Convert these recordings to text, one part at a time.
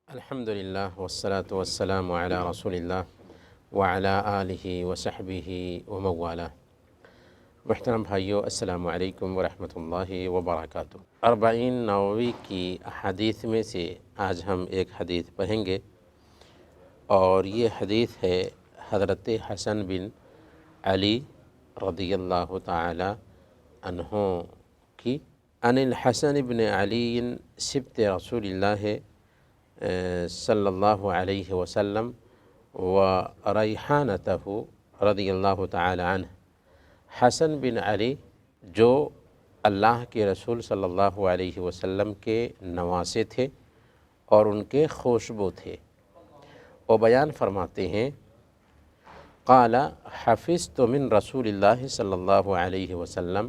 الحمدللہ والصلاة والسلام علی رسول اللہ وعلی آلہ وصحبہ وموالہ۔ محترم بھائیو، السلام علیکم ورحمۃ اللہ وبرکاتہ۔ اربعین نووی کی احادیث میں سے آج ہم ایک حدیث پڑھیں گے، اور یہ حدیث ہے حضرت حسن بن علی رضی اللہ تعالی عنہ کی۔ ان الحسن بن علی سبط رسول اللہ صلی اللہ علیہ وسلم و ریحانتہ رضی اللہ تعالی عنہ۔ حسن بن علی جو اللہ کے رسول صلی اللہ علیہ وسلم کے نواسے تھے اور ان کے خوشبو تھے، وہ بیان فرماتے ہیں، قال حفظت من رسول اللہ صلی اللہ علیہ وسلم،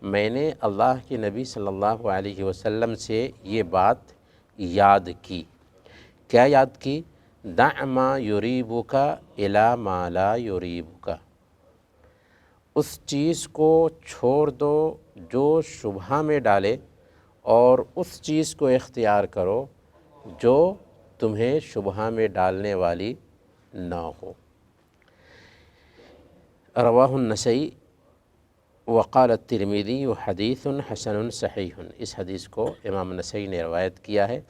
میں نے اللہ کے نبی صلی اللہ علیہ وسلم سے یہ بات یاد کی۔ کیا یاد کی؟ دع ما یریبک الی ما لا یریبک، اس چیز کو چھوڑ دو جو شبہ میں ڈالے، اور اس چیز کو اختیار کرو جو تمہیں شبہ میں ڈالنے والی نہ ہو۔ رواہ النسائی وقال الترمذی حدیث حسن صحیح۔ اس حدیث کو امام نسائی نے روایت کیا ہے،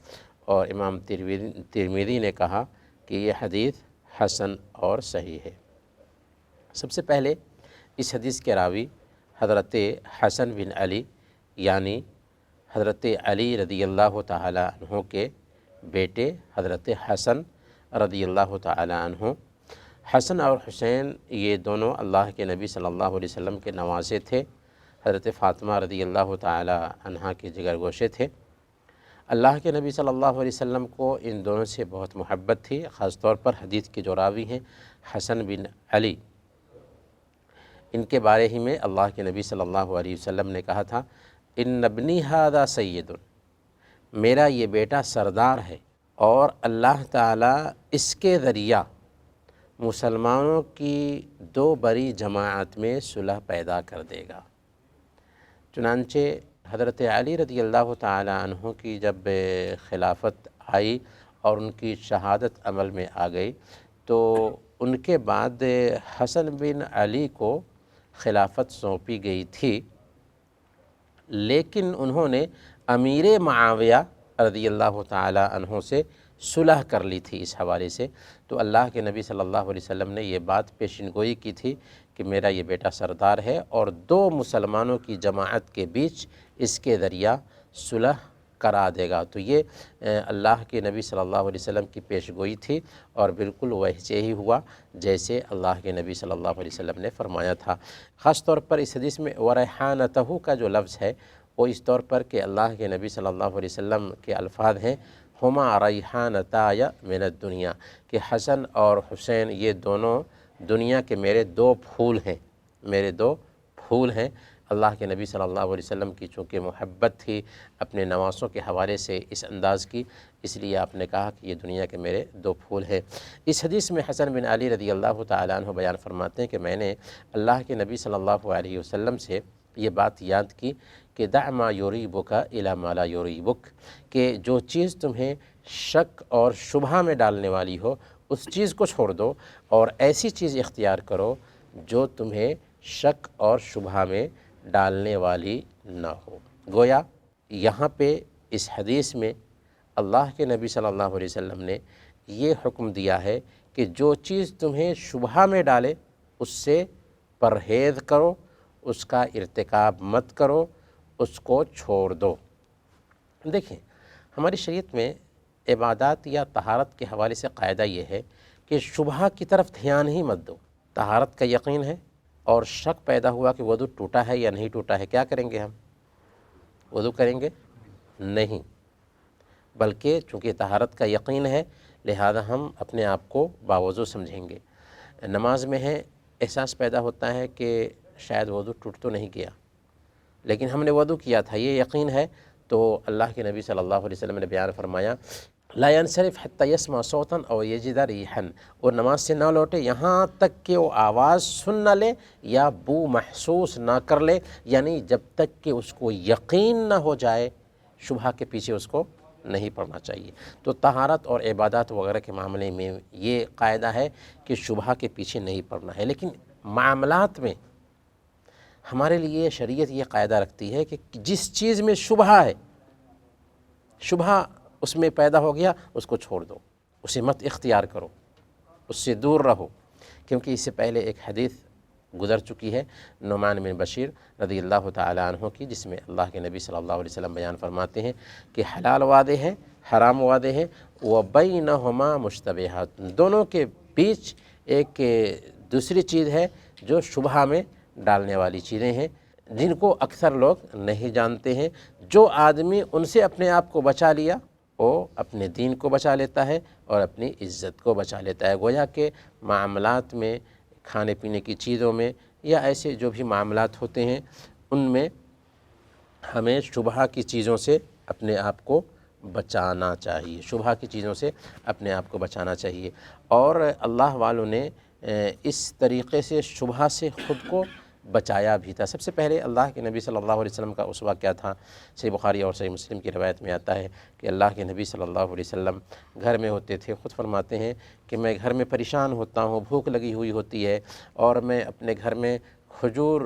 اور امام ترمذی نے کہا کہ یہ حدیث حسن اور صحیح ہے۔ سب سے پہلے اس حدیث کے راوی حضرت حسن بن علی، یعنی حضرت علی رضی اللہ تعالی عنہ کے بیٹے حضرت حسن رضی اللہ تعالی عنہ۔ حسن اور حسین یہ دونوں اللہ کے نبی صلی اللہ علیہ وسلم کے نواسے تھے، حضرت فاطمہ رضی اللہ تعالی عنہ کے جگر گوشے تھے۔ اللہ کے نبی صلی اللہ علیہ وسلم کو ان دونوں سے بہت محبت تھی، خاص طور پر حدیث کے جو راوی ہیں حسن بن علی، ان کے بارے ہی میں اللہ کے نبی صلی اللہ علیہ وسلم نے کہا تھا، ان ابنی ھذا سید، میرا یہ بیٹا سردار ہے، اور اللہ تعالیٰ اس کے ذریعہ مسلمانوں کی دو بڑی جماعت میں صلح پیدا کر دے گا۔ چنانچہ حضرت علی رضی اللہ تعالی عنہ کی جب خلافت آئی اور ان کی شہادت عمل میں آ گئی، تو ان کے بعد حسن بن علی کو خلافت سونپی گئی تھی، لیکن انہوں نے امیر معاویہ رضی اللہ تعالی عنہ سے صلح کر لی تھی اس حوالے سے۔ تو اللہ کے نبی صلی اللہ علیہ وسلم نے یہ بات پیشن گوئی کی تھی کہ میرا یہ بیٹا سردار ہے، اور دو مسلمانوں کی جماعت کے بیچ اس کے ذریعہ صلح کرا دے گا۔ تو یہ اللہ کے نبی صلی اللہ علیہ وسلم کی پیش گوئی تھی، اور بالکل ویسے ہی ہوا جیسے اللہ کے نبی صلی اللہ علیہ وسلم نے فرمایا تھا۔ خاص طور پر اس حدیث میں وَرَيْحَانَتَهُ کا جو لفظ ہے وہ اس طور پر کہ اللہ کے نبی صلی اللہ علیہ وسلم کے الفاظ ہیں، ہما ریحانتای من الدنیا، کہ حسن اور حسین یہ دونوں دنیا کے میرے دو پھول ہیں، میرے دو پھول ہیں۔ اللہ کے نبی صلی اللہ علیہ وسلم کی چونکہ محبت تھی اپنے نواسوں کے حوالے سے اس انداز کی، اس لیے آپ نے کہا کہ یہ دنیا کے میرے دو پھول ہیں۔ اس حدیث میں حسن بن علی رضی اللہ تعالی عنہ بیان فرماتے ہیں کہ میں نے اللہ کے نبی صلی اللہ علیہ وسلم سے یہ بات یاد کی کہ دع ما یریبک الی ما لا یریبک، کہ جو چیز تمہیں شک اور شبہ میں ڈالنے والی ہو اس چیز کو چھوڑ دو، اور ایسی چیز اختیار کرو جو تمہیں شک اور شبہ میں ڈالنے والی نہ ہو۔ گویا یہاں پہ اس حدیث میں اللہ کے نبی صلی اللہ علیہ وسلم نے یہ حکم دیا ہے کہ جو چیز تمہیں شبہ میں ڈالے اس سے پرہیز کرو، اس کا ارتکاب مت کرو، اس کو چھوڑ دو۔ دیکھیں، ہماری شریعت میں عبادات یا طہارت کے حوالے سے قاعدہ یہ ہے کہ شبہ کی طرف دھیان ہی مت دو۔ طہارت کا یقین ہے اور شک پیدا ہوا کہ وضو ٹوٹا ہے یا نہیں ٹوٹا ہے، کیا کریں گے ہم؟ وضو کریں گے؟ نہیں، بلکہ چونکہ طہارت کا یقین ہے لہذا ہم اپنے آپ کو باوضو سمجھیں گے۔ نماز میں ہے، احساس پیدا ہوتا ہے کہ شاید وضو ٹوٹ تو نہیں گیا، لیکن ہم نے وضو کیا تھا، یہ یقین ہے، تو اللہ کے نبی صلی اللہ علیہ وسلم نے بیان فرمایا لا ينصرف حتى يسمع صوتا او يجد ريحا، وہ نماز سے نہ لوٹے یہاں تک کہ وہ آواز سن نہ لے یا بو محسوس نہ کر لے، یعنی جب تک کہ اس کو یقین نہ ہو جائے، شبہ کے پیچھے اس کو نہیں پڑھنا چاہیے۔ تو طہارت اور عبادات وغیرہ کے معاملے میں یہ قاعدہ ہے کہ شبہ کے پیچھے نہیں پڑنا ہے، لیکن معاملات میں ہمارے لیے شریعت یہ قاعدہ رکھتی ہے کہ جس چیز میں شبہ ہے، شبہ اس میں پیدا ہو گیا، اس کو چھوڑ دو، اسے مت اختیار کرو، اس سے دور رہو، کیونکہ اس سے پہلے ایک حدیث گزر چکی ہے نعمان بن بشیر رضی اللہ تعالیٰ عنہ کی، جس میں اللہ کے نبی صلی اللہ علیہ وسلم بیان فرماتے ہیں کہ حلال وعدے ہے، حرام وعدے ہے، وَبَيْنَهُمَا مُشْتَبِهَاتٌ، دونوں کے بیچ ایک دوسری چیز ہے جو شبہ میں ڈالنے والی چیزیں ہیں، جن کو اکثر لوگ نہیں جانتے ہیں۔ جو آدمی ان سے اپنے آپ کو بچا لیا، وہ اپنے دین کو بچا لیتا ہے اور اپنی عزت کو بچا لیتا ہے۔ گویا کہ معاملات میں، کھانے پینے کی چیزوں میں، یا ایسے جو بھی معاملات ہوتے ہیں ان میں ہمیں شبہ کی چیزوں سے اپنے آپ کو بچانا چاہیے، شبہ کی چیزوں سے اپنے آپ کو بچانا چاہیے۔ اور اللہ والوں نے اس طریقے سے شبہ سے خود کو بچایا بھی تھا۔ سب سے پہلے اللہ کے نبی صلی اللہ علیہ وسلم کا اسوہ کیا تھا؟ صحیح بخاری اور صحیح مسلم کی روایت میں آتا ہے کہ اللہ کے نبی صلی اللہ علیہ وسلم گھر میں ہوتے تھے، خود فرماتے ہیں کہ میں گھر میں پریشان ہوتا ہوں، بھوک لگی ہوئی ہوتی ہے، اور میں اپنے گھر میں کھجور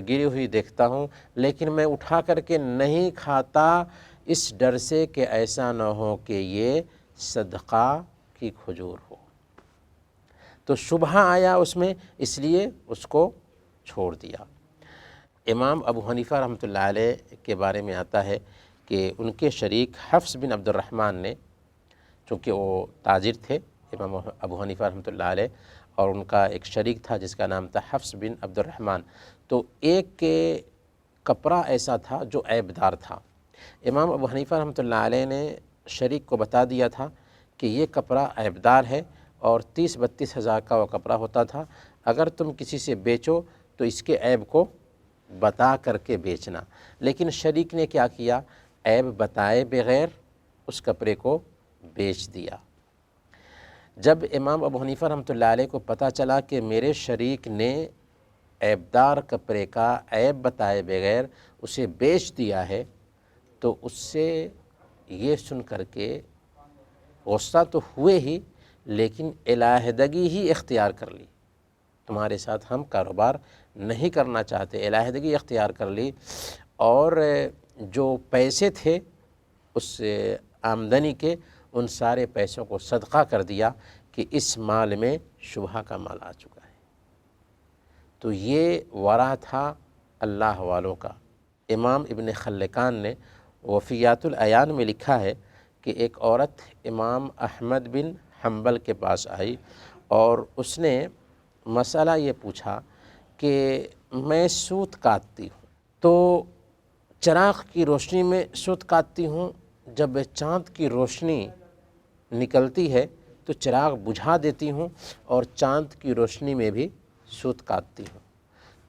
گری ہوئی دیکھتا ہوں، لیکن میں اٹھا کر کے نہیں کھاتا، اس ڈر سے کہ ایسا نہ ہو کہ یہ صدقہ کی کھجور ہو۔ تو شبہ آیا اس میں، اس لیے اس کو چھوڑ دیا۔ امام ابو حنیفہ رحمۃ اللہ علیہ کے بارے میں آتا ہے کہ ان کے شریک حفص بن عبد الرحمن نے، چونکہ وہ تاجر تھے امام ابو حنیفہ رحمۃ اللہ علیہ، اور ان کا ایک شریک تھا جس کا نام تھا حفص بن عبد الرحمن، تو ایک کے کپڑا ایسا تھا جو عیب دار تھا۔ امام ابو حنیفہ رحمۃ اللہ علیہ نے شریک کو بتا دیا تھا کہ یہ کپڑا عیب دار ہے، اور 30-32 ہزار کا وہ کپڑا ہوتا تھا، اگر تم کسی سے بیچو تو اس کے عیب کو بتا کر کے بیچنا۔ لیکن شریک نے کیا کیا؟ عیب بتائے بغیر اس کپڑے کو بیچ دیا۔ جب امام ابو حنیفہ رحمۃ اللہ علیہ کو پتہ چلا کہ میرے شریک نے عیبدار کپڑے کا عیب بتائے بغیر اسے بیچ دیا ہے، تو اس سے یہ سن کر کے غصہ تو ہوئے ہی، لیکن علیحدگی ہی اختیار کر لی۔ تمہارے ساتھ ہم کاروبار نہیں کرنا چاہتے، علیحدگی اختیار کر لی، اور جو پیسے تھے اس آمدنی کے، ان سارے پیسوں کو صدقہ کر دیا کہ اس مال میں شبہ کا مال آ چکا ہے۔ تو یہ ورع تھا اللہ والوں کا۔ امام ابن خلکان نے وفیات العیان میں لکھا ہے کہ ایک عورت امام احمد بن حنبل کے پاس آئی اور اس نے مسئلہ یہ پوچھا کہ میں سوت کاٹتی ہوں، تو چراغ کی روشنی میں سوت کاٹتی ہوں، جب چاند کی روشنی نکلتی ہے تو چراغ بجھا دیتی ہوں، اور چاند کی روشنی میں بھی سوت کاٹتی ہوں،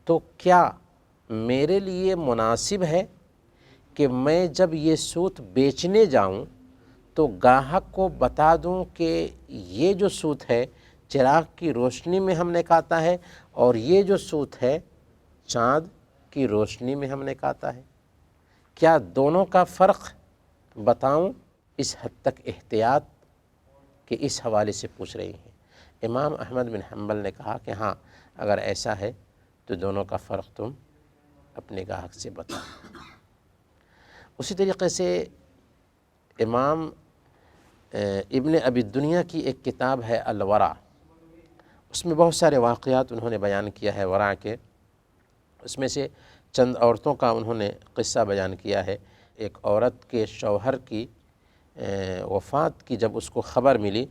تو کیا میرے لیے مناسب ہے کہ میں جب یہ سوت بیچنے جاؤں تو گاہک کو بتا دوں کہ یہ جو سوت ہے چراغ کی روشنی میں ہم نے کاٹا ہے، اور یہ جو سوت ہے چاند کی روشنی میں ہم نے کاٹا ہے؟ کیا دونوں کا فرق بتاؤں؟ اس حد تک احتیاط کہ اس حوالے سے پوچھ رہی ہیں۔ امام احمد بن حنبل نے کہا کہ ہاں، اگر ایسا ہے تو دونوں کا فرق تم اپنے گاہک سے بتاؤ۔ اسی طریقے سے امام ابن ابی الدنیا کی ایک کتاب ہے الورع، اس میں بہت سارے واقعات انہوں نے بیان کیا ہے ورع کے، اس میں سے چند عورتوں کا انہوں نے قصہ بیان کیا ہے۔ ایک عورت کے شوہر کی وفات کی جب اس کو خبر ملی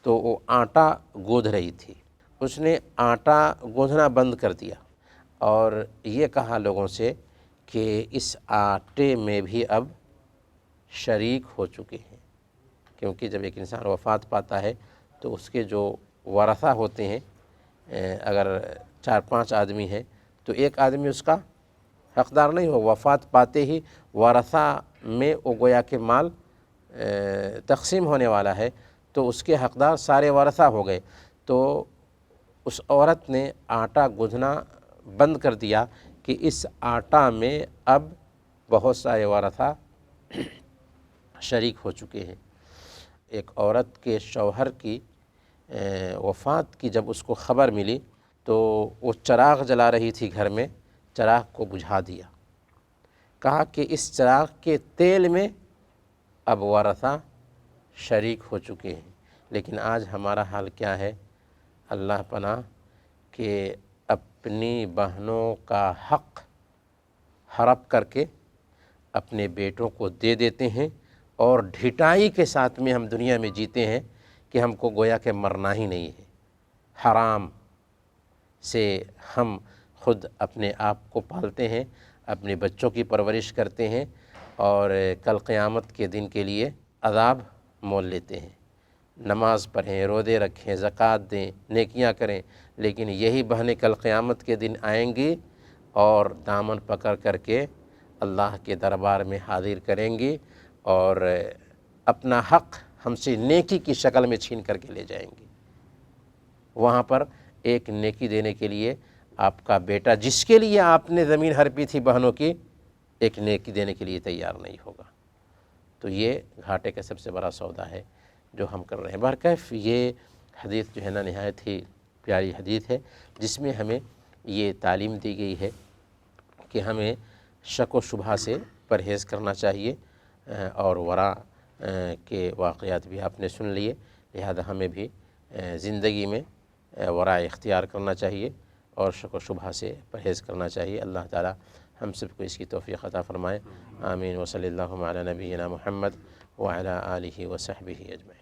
تو وہ آٹا گوندھ رہی تھی، اس نے آٹا گوندھنا بند کر دیا اور یہ کہا لوگوں سے کہ اس آٹے میں بھی اب شریک ہو چکے ہیں، کیونکہ جب ایک انسان وفات پاتا ہے تو اس کے جو ورثہ ہوتے ہیں، اگر 4-5 آدمی ہیں تو ایک آدمی اس کا حقدار نہیں ہو، وفات پاتے ہی ورثہ میں وہ گویا کہ مال تقسیم ہونے والا ہے، تو اس کے حقدار سارے ورثہ ہو گئے۔ تو اس عورت نے آٹا گوندھنا بند کر دیا کہ اس آٹا میں اب بہت سارے ورثہ شریک ہو چکے ہیں۔ ایک عورت کے شوہر کی وفات کی جب اس کو خبر ملی تو وہ چراغ جلا رہی تھی گھر میں، چراغ کو بجھا دیا، کہا کہ اس چراغ کے تیل میں اب ورثہ شریک ہو چکے ہیں۔ لیکن آج ہمارا حال کیا ہے؟ اللہ پناہ کہ اپنی بہنوں کا حق ہڑپ کر کے اپنے بیٹوں کو دے دیتے ہیں، اور ڈھٹائی کے ساتھ میں ہم دنیا میں جیتے ہیں کہ ہم کو گویا کہ مرنا ہی نہیں ہے۔ حرام سے ہم خود اپنے آپ کو پالتے ہیں، اپنے بچوں کی پرورش کرتے ہیں، اور کل قیامت کے دن کے لیے عذاب مول لیتے ہیں۔ نماز پڑھیں، روزے رکھیں، زکوٰۃ دیں، نیکیاں کریں، لیکن یہی بہنیں کل قیامت کے دن آئیں گی اور دامن پکڑ کر کے اللہ کے دربار میں حاضر کریں گی، اور اپنا حق ہم سے نیکی کی شکل میں چھین کر کے لے جائیں گی۔ وہاں پر ایک نیکی دینے کے لیے آپ کا بیٹا، جس کے لیے آپ نے زمین ہڑپی تھی بہنوں کی، ایک نیکی دینے کے لیے تیار نہیں ہوگا۔ تو یہ گھاٹے کا سب سے بڑا سودا ہے جو ہم کر رہے ہیں۔ بہرکیف یہ حدیث جو ہے نا نہایت ہی پیاری حدیث ہے، جس میں ہمیں یہ تعلیم دی گئی ہے کہ ہمیں شک و شبہ سے پرہیز کرنا چاہیے، اور ورا کے واقعات بھی آپ نے سن لیے، لہذا ہمیں بھی زندگی میں ورا اختیار کرنا چاہیے اور شک و شبہ سے پرہیز کرنا چاہیے۔ اللہ تعالی ہم سب کو اس کی توفیق عطا فرمائے۔ آمین۔ وصلی اللہ علی نبینا محمد وعلی آلہ وصحبہ اجمعین۔